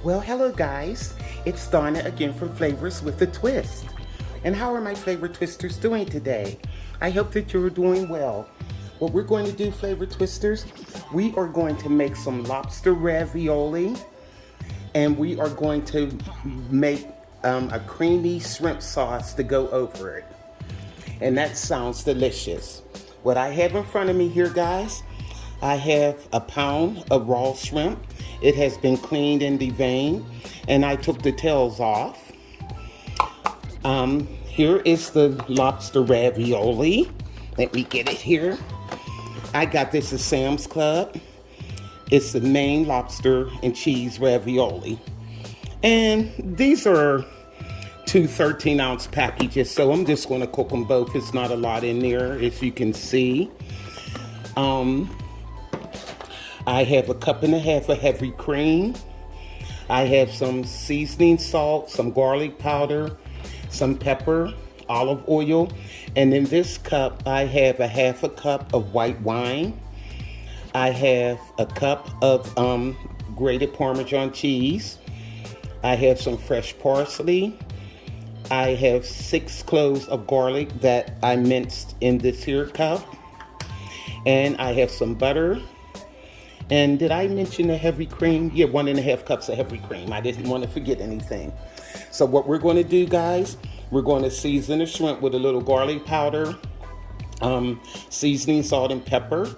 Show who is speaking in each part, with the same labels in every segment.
Speaker 1: Well, hello guys. It's Donna again from Flavors with a Twist. And how are my flavor twisters doing today? I hope that you're doing well. What we're going to do, flavor twisters, we are going to make some lobster ravioli, and we are going to make a creamy shrimp sauce to go over it. And that sounds delicious. What I have in front of me here, guys, I have a pound of raw shrimp. It has been cleaned and deveined, and I took the tails off. Here is the lobster ravioli. Let me get it here. I got this at Sam's Club. It's the Maine lobster and cheese ravioli. And these are two 13-ounce packages, so I'm just going to cook them both. It's not a lot in there, as you can see. I have a cup and a half of heavy cream. I have some seasoning salt, some garlic powder, some pepper, olive oil, and in this cup I have a half a cup of white wine. I have a cup of grated Parmesan cheese. I have some fresh parsley. I have 6 cloves of garlic that I minced in this here cup. And I have some butter. And did I mention the heavy cream? Yeah, 1.5 cups of heavy cream. I didn't want to forget anything. So what we're going to do, guys, we're going to season the shrimp with a little garlic powder, seasoning salt and pepper.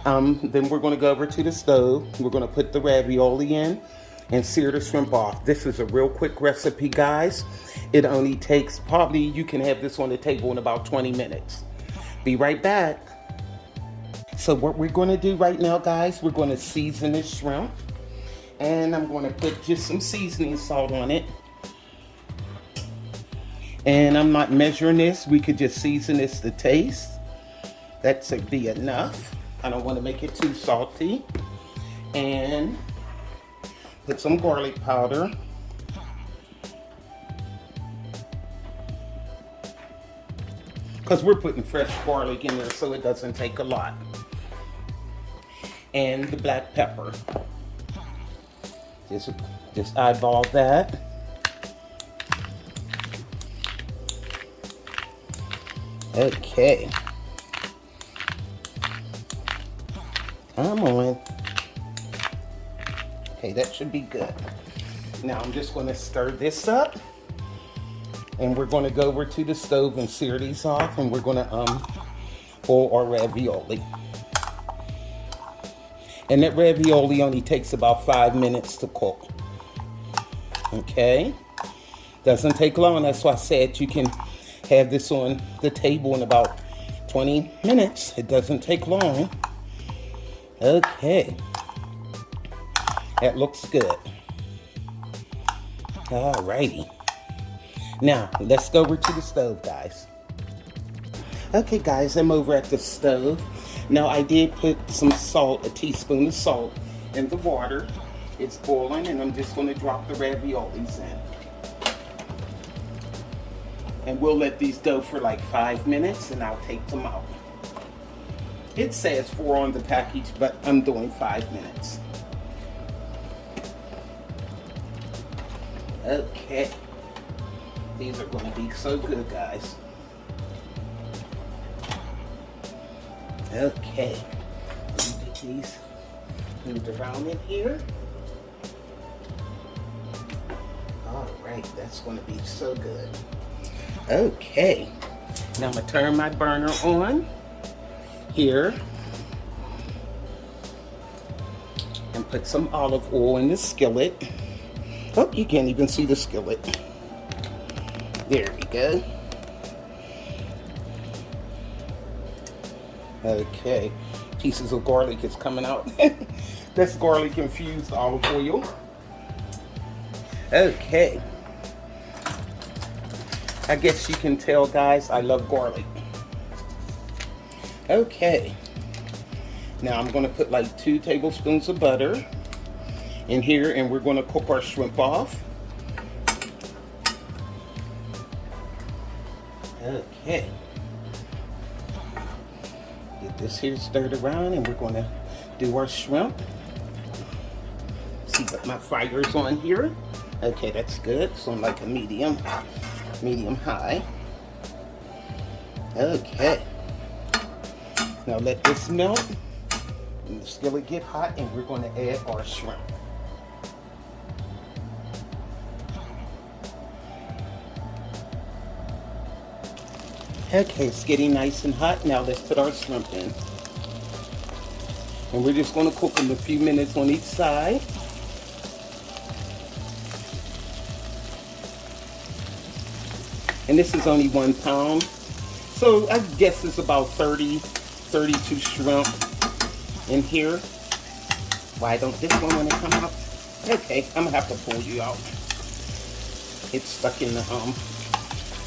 Speaker 1: Then we're going to go over to the stove. We're going to put the ravioli in and sear the shrimp off. This is a real quick recipe, guys. It only takes, probably you can have this on the table in about 20 minutes. Be right back. So what we're going to do right now, guys, we're going to season this shrimp. And I'm going to put just some seasoning salt on it. And I'm not measuring this. We could just season this to taste. That should be enough. I don't want to make it too salty. And put some garlic powder. Because we're putting fresh garlic in there, so it doesn't take a lot. And the black pepper. Just eyeball that. Okay. Come on. Okay, that should be good. Now I'm just going to stir this up. And we're going to go over to the stove and sear these off. And we're going to boil our ravioli. And that ravioli only takes about 5 minutes to cook. Okay? Doesn't take long. That's why I said you can have this on the table in about 20 minutes. It doesn't take long. Okay. That looks good. Alrighty. Now, let's go over to the stove, guys. Okay, guys, I'm over at the stove. Now, I did put some salt, a teaspoon of salt, in the water. It's boiling, and I'm just going to drop the raviolis in. And we'll let these go for like 5 minutes, and I'll take them out. It says 4 on the package, but I'm doing 5 minutes. Okay. These are going to be so good, guys. Okay, let me get these moved around in here. All right, that's going to be so good. Okay, now I'm going to turn my burner on here and put some olive oil in the skillet. Oh, you can't even see the skillet. There we go. Okay, pieces of garlic is coming out. That's garlic infused olive oil. Okay. I guess you can tell, guys, I love garlic. Okay. Now I'm going to put like 2 tablespoons of butter in here, and we're going to cook our shrimp off. Okay. Get this here stirred around, and we're going to do our shrimp. keep my fryers on here. Okay, that's good. So I'm like a medium high. Okay. Now let this melt. And the skillet get hot, and we're going to add our shrimp. Okay, it's getting nice and hot. Now let's put our shrimp in. And we're just going to cook them a few minutes on each side. And this is only 1 pound. So I guess it's about 32 shrimp in here. Why don't this one want to come out? Okay, I'm going to have to pull you out. It's stuck in the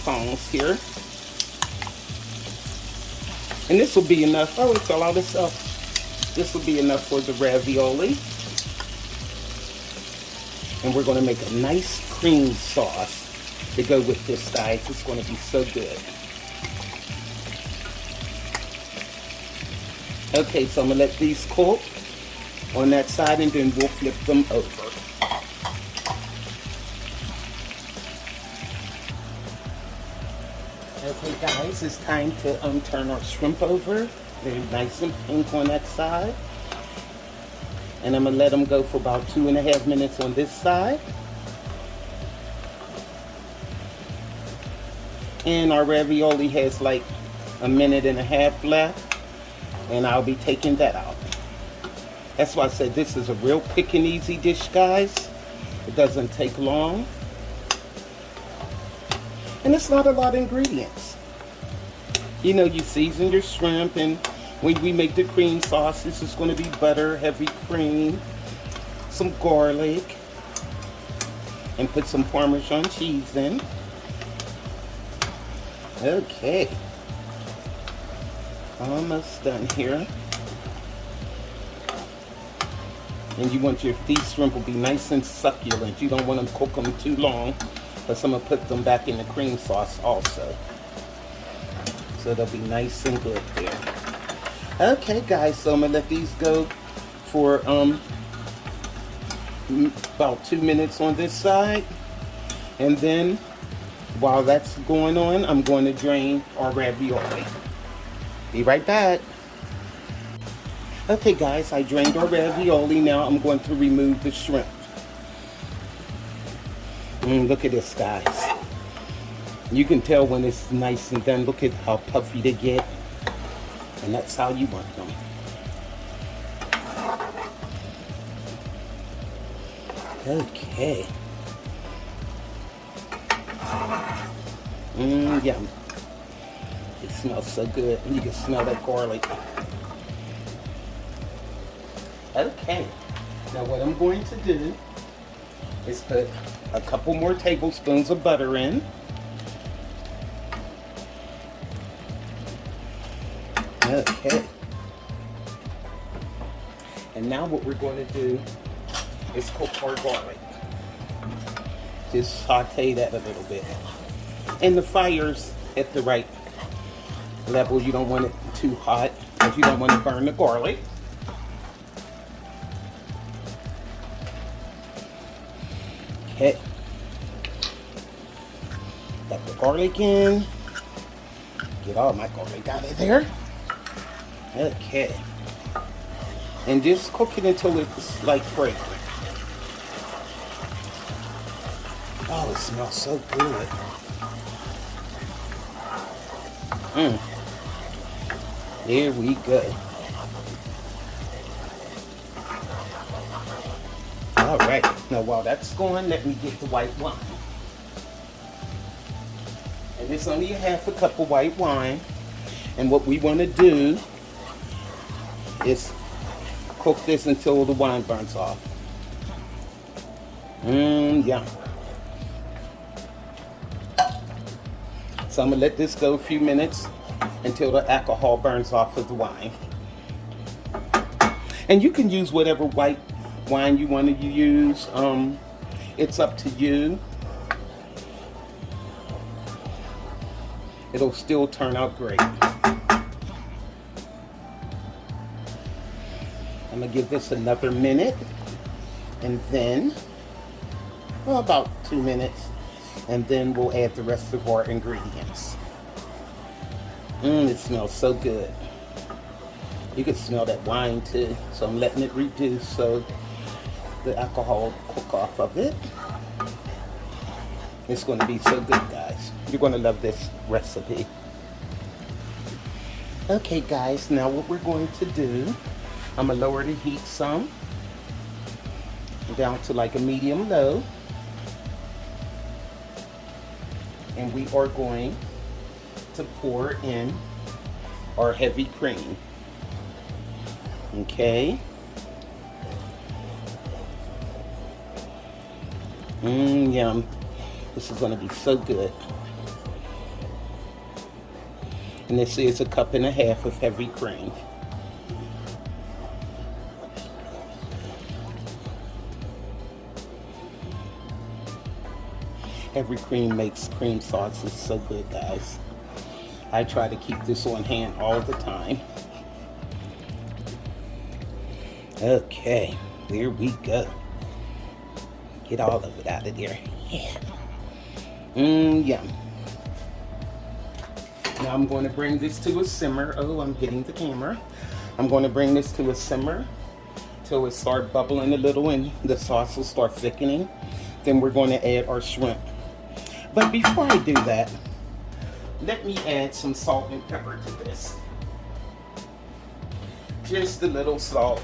Speaker 1: tongs here. And this will be enough. Oh, it fell out itself. This will be enough for the ravioli. And we're going to make a nice cream sauce to go with this, guys. It's going to be so good. Okay, so I'm going to let these cook on that side, and then we'll flip them over. Okay, guys, it's time to turn our shrimp over. They're nice and pink on that side. And I'm going to let them go for about 2.5 minutes on this side. And our ravioli has like 1.5 minutes left. And I'll be taking that out. That's why I said this is a real quick and easy dish, guys. It doesn't take long. And it's not a lot of ingredients. You know, you season your shrimp, and when we make the cream sauce, this is going to be butter, heavy cream, some garlic, and put some Parmesan cheese in. Okay. Almost done here. And you want these shrimp will be nice and succulent. You don't want to cook them too long, but I'm going to put them back in the cream sauce also. So they'll be nice and good there. Okay, guys, so I'm going to let these go for about 2 minutes on this side. And then, while that's going on, I'm going to drain our ravioli. Be right back. Okay, guys, I drained our ravioli. Now I'm going to remove the shrimp. Look at this, guys. You can tell when it's nice and done. Look at how puffy they get. And that's how you want them. Okay. Yum. It smells so good. You can smell that garlic. Okay. Now what I'm going to do is put a couple more tablespoons of butter in. Okay. And now what we're going to do is cook our garlic. Just saute that a little bit. And the fire's at the right level. You don't want it too hot because you don't want to burn the garlic. Okay. Got the garlic in. Get all my garlic out of there. Okay. And just cook it until it's like fragrant. Oh, it smells so good. There we go. All right. Now while that's going, let me get the white wine. And it's only a half a cup of white wine. And what we want to do is cook this until the wine burns off. Yum. So I'm going to let this go a few minutes until the alcohol burns off of the wine. And you can use whatever white wine you want to use. It's up to you. It'll still turn out great. I'm going to give this another minute. And then, well, about 2 minutes. And then we'll add the rest of our ingredients. It smells so good. You can smell that wine too. So I'm letting it reduce so the alcohol will cook off of it. It's going to be so good, guys. You're going to love this recipe. Okay, guys, now what we're going to do, I'm going to lower the heat some down to like a medium low. And we are going to pour in our heavy cream. Okay. Yum. This is going to be so good. And this is 1.5 cups of heavy cream. Heavy cream makes cream sauces so good, guys. I try to keep this on hand all the time. Okay, there we go. Get all of it out of there. Yeah. Yum. Now I'm going to bring this to a simmer. Oh, I'm hitting the camera. I'm going to bring this to a simmer till it starts bubbling a little and the sauce will start thickening. Then we're going to add our shrimp. But before I do that, let me add some salt and pepper to this. Just a little salt.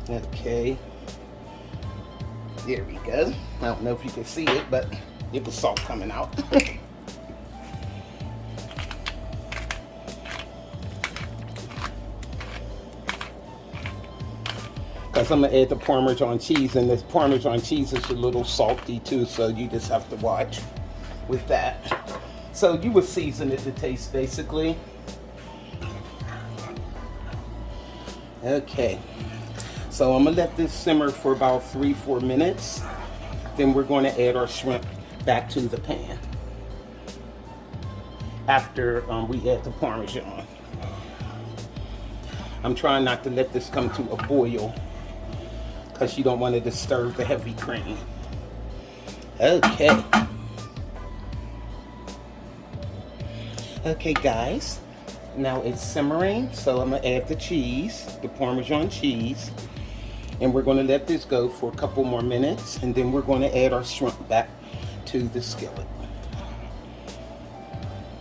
Speaker 1: Okay. There we go. I don't know if you can see it, but it was salt coming out. Because I'm going to add the Parmesan cheese, and this Parmesan cheese is a little salty too, so you just have to watch with that. So you would season it to taste, basically. Okay. So I'm going to let this simmer for about 3-4 minutes. Then we're going to add our shrimp back to the pan after we add the Parmesan. I'm trying not to let this come to a boil because you don't want to disturb the heavy cream. Okay. Okay, guys. Now it's simmering, so I'm going to add the cheese, the Parmesan cheese. And we're going to let this go for a couple more minutes. And then we're going to add our shrimp back to the skillet.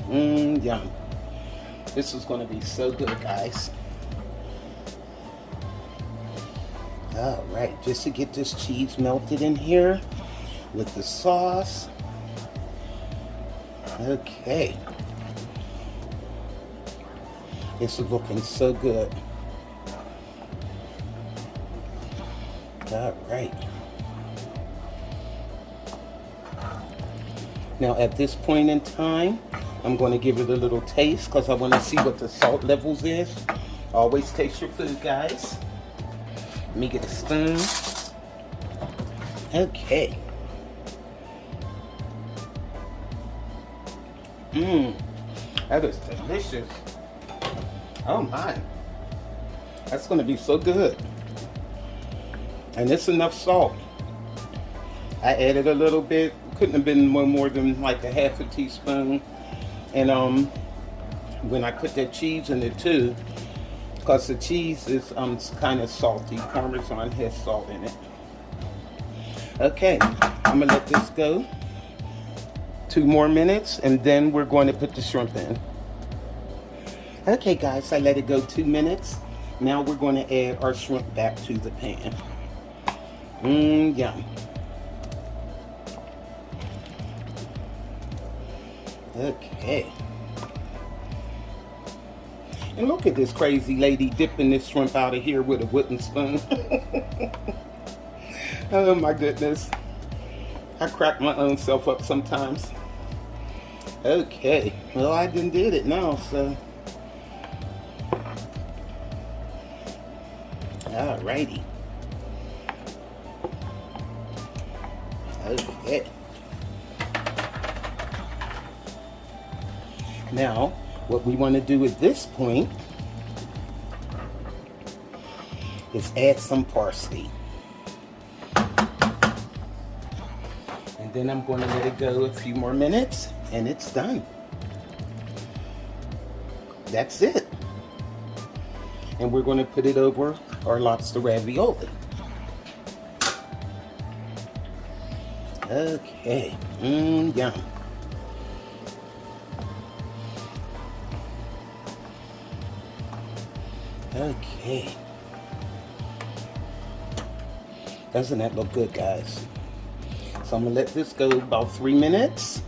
Speaker 1: Yum. This is going to be so good, guys. All right, just to get this cheese melted in here with the sauce. Okay. This is looking so good. All right. Now at this point in time, I'm going to give it a little taste because I want to see what the salt levels is. Always taste your food, guys. Let me get a spoon. Okay. That is delicious. Oh my. That's going to be so good. And it's enough salt. I added a little bit. Couldn't have been more than like 1/2 teaspoon. And when I put that cheese in it too, because the cheese is kind of salty. Parmesan has salt in it. Okay, I'm gonna let this go 2 more minutes, and then we're going to put the shrimp in. Okay, guys, I let it go 2 minutes. Now we're going to add our shrimp back to the pan. Yum. Okay. And look at this crazy lady dipping this shrimp out of here with a wooden spoon. Oh my goodness. I crack my own self up sometimes. Okay. Well, I done did it now, so. Alrighty. Okay. Now, what we want to do at this point is add some parsley. And then I'm going to let it go a few more minutes and it's done. That's it. And we're going to put it over our lobster ravioli. Okay, yum. Okay. Doesn't that look good, guys? So I'm gonna let this go about 3 minutes.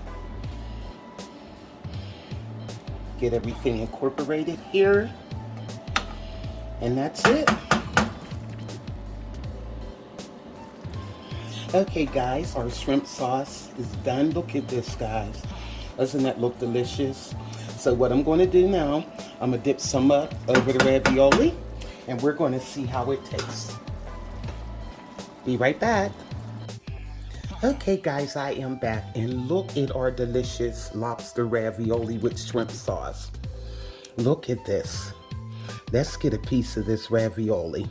Speaker 1: Get everything incorporated here. And that's it. Okay, guys, our shrimp sauce is done. Look at this, guys. Doesn't that look delicious? So what I'm going to do now, I'm going to dip some up over the ravioli, and we're going to see how it tastes. Be right back. Okay, guys, I am back, and look at our delicious lobster ravioli with shrimp sauce. Look at this. Let's get a piece of this ravioli.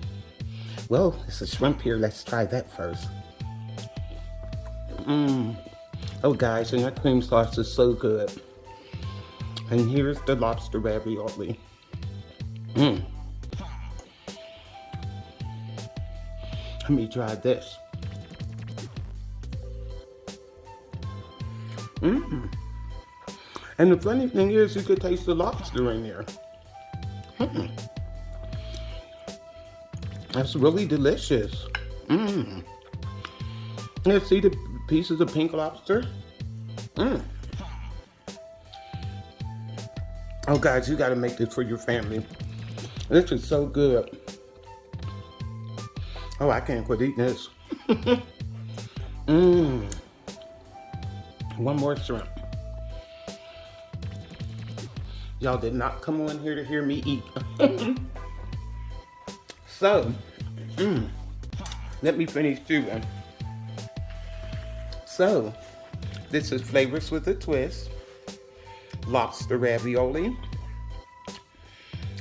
Speaker 1: Well, it's a shrimp here. Let's try that first. Oh, guys, and that cream sauce is so good. And here's the lobster ravioli. Let me try this. And the funny thing is, you could taste the lobster in there. That's really delicious. Let's see the pieces of pink lobster. Oh, guys, you gotta make this for your family. This is so good. Oh, I can't quit eating this. One more shrimp. Y'all did not come on here to hear me eat. So, let me finish chewing. So, this is Flavors with a Twist, lobster ravioli,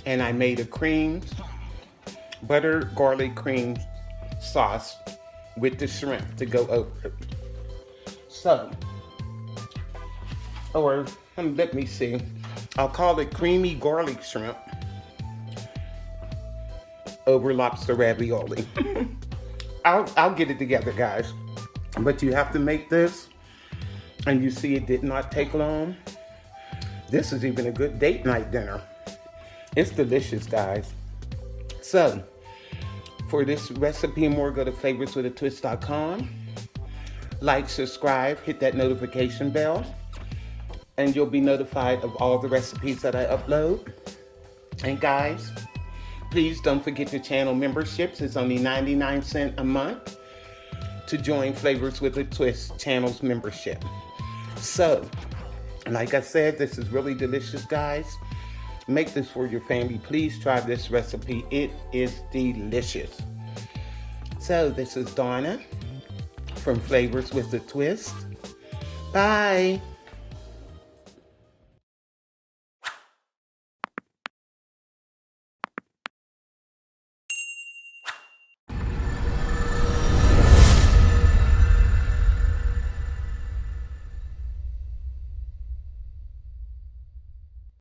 Speaker 1: and I made a cream, butter garlic cream sauce with the shrimp to go over it. So, or let me see, I'll call it creamy garlic shrimp over lobster ravioli. I'll get it together, guys. But you have to make this, and you see it did not take long. This is even a good date night dinner. It's delicious, guys. So, for this recipe and more, go to flavorswithatwist.com. Like, subscribe, hit that notification bell, and you'll be notified of all the recipes that I upload. And guys, please don't forget the channel memberships. It's only 99 cents a month to join Flavors with a Twist channel's membership. So, like I said, this is really delicious, guys. Make this for your family. Please try this recipe. It is delicious. So, this is Donna from Flavors with a Twist. Bye.